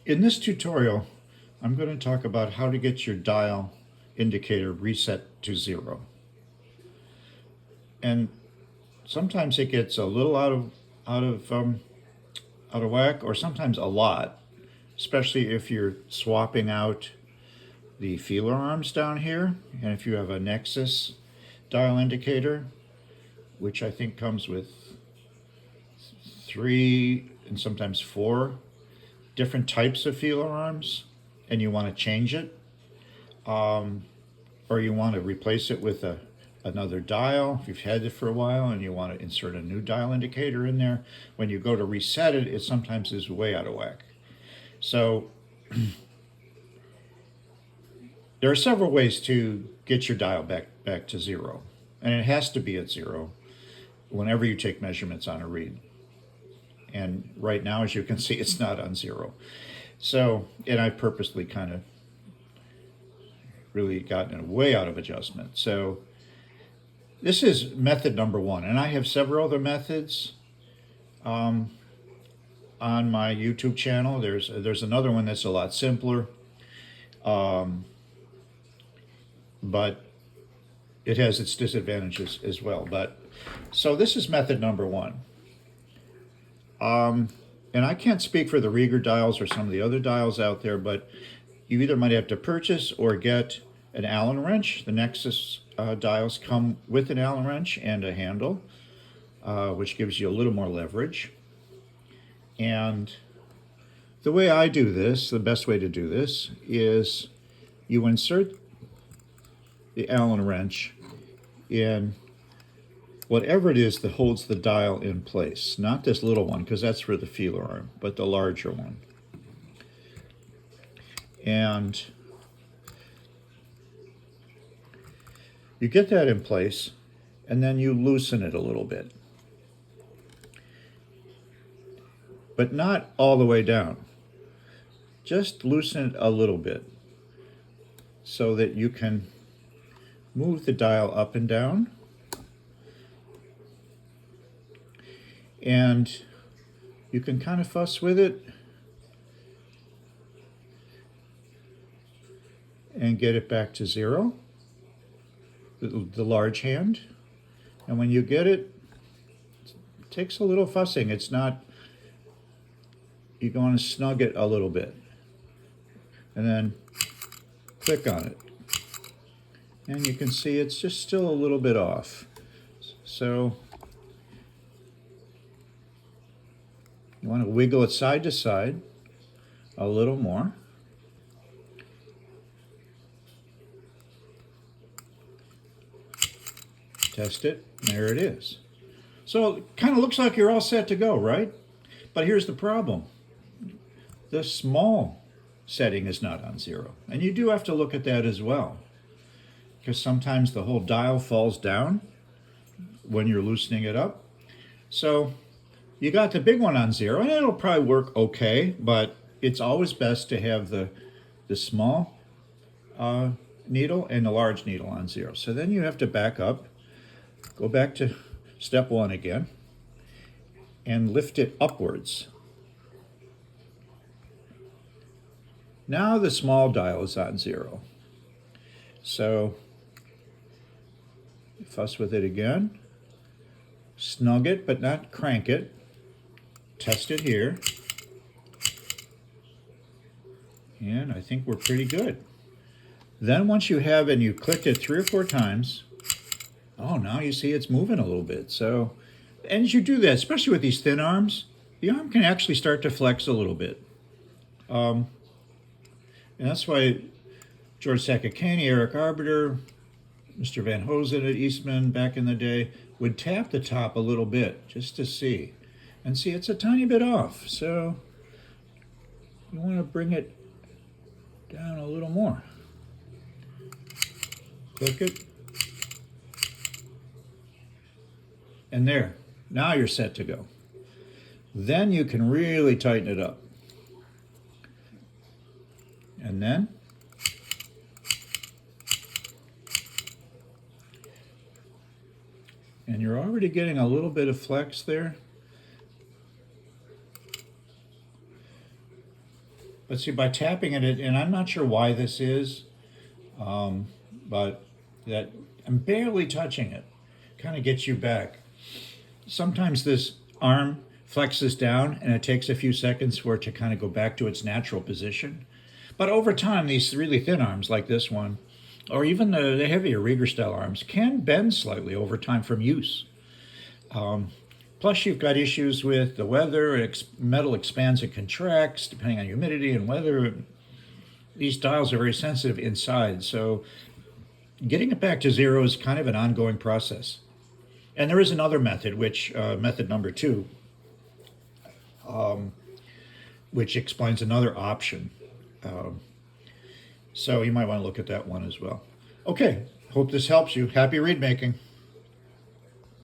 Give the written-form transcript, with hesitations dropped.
In this tutorial, I'm going to talk about how to get your dial indicator reset to 0. And sometimes it gets a little out of out of whack, or sometimes a lot, especially if you're swapping out the feeler arms down here, and if you have a Nexus dial indicator, which I think comes with 3 and sometimes 4 different types of feeler arms, and you want to change it, or you want to replace it with another dial if you've had it for a while and you want to insert a new dial indicator in there. When you go to reset it, it sometimes is way out of whack. So there are several ways to get your dial back to 0, and it has to be at 0 whenever you take measurements on a reed. And right now, as you can see, it's not on 0. So, and I purposely kind of really gotten it way out of adjustment. So this is method number 1, and I have several other methods on my YouTube channel. There's another one that's a lot simpler, but it has its disadvantages as well. But so this is method number 1. And I can't speak for the Rieger dials or some of the other dials out there, but you either might have to purchase or get an Allen wrench. The Nexus dials come with an Allen wrench and a handle, which gives you a little more leverage. And the way I do this, the best way to do this, is you insert the Allen wrench in whatever it is that holds the dial in place. Not this little one, because that's for the feeler arm, but the larger one. And you get that in place, and then you loosen it a little bit. But not all the way down. Just loosen it a little bit so that you can move the dial up and down. And you can kind of fuss with it and get it back to 0, the large hand. And when you get it, it takes a little fussing. It's not, you're going to snug it a little bit. And then click on it. And you can see it's just still a little bit off. So you want to wiggle it side to side a little more. Test it. There it is. So it kind of looks like you're all set to go, right? But here's the problem. The small setting is not on 0. And you do have to look at that as well, because sometimes the whole dial falls down when you're loosening it up. So you got the big one on 0, and it'll probably work okay, but it's always best to have the small needle and the large needle on 0. So then you have to back up, go back to step 1 again, and lift it upwards. Now the small dial is on 0. So fuss with it again, snug it but not crank it. Test it here, and I think we're pretty good. Then once you have it and you clicked it 3 or 4 times, oh, now you see it's moving a little bit. So, and as you do that, especially with these thin arms, the arm can actually start to flex a little bit. And that's why George Sakakany, Eric Arbiter, Mr. Van Hosen at Eastman back in the day would tap the top a little bit just to see. And see, it's a tiny bit off, so you want to bring it down a little more. Click it. And there, now you're set to go. Then you can really tighten it up. And then and you're already getting a little bit of flex there. let's see, by tapping it, and I'm not sure why this is, but that I'm barely touching it kind of gets you back. Sometimes this arm flexes down and it takes a few seconds for it to kind of go back to its natural position. But over time, these really thin arms like this one, or even the heavier Rieger style arms, can bend slightly over time from use. Plus, you've got issues with the weather. Metal expands and contracts depending on humidity and weather. These dials are very sensitive inside, so getting it back to zero is kind of an ongoing process. And there is another method, which method number 2, which explains another option. So you might want to look at that one as well. Okay, hope this helps you. Happy reed making.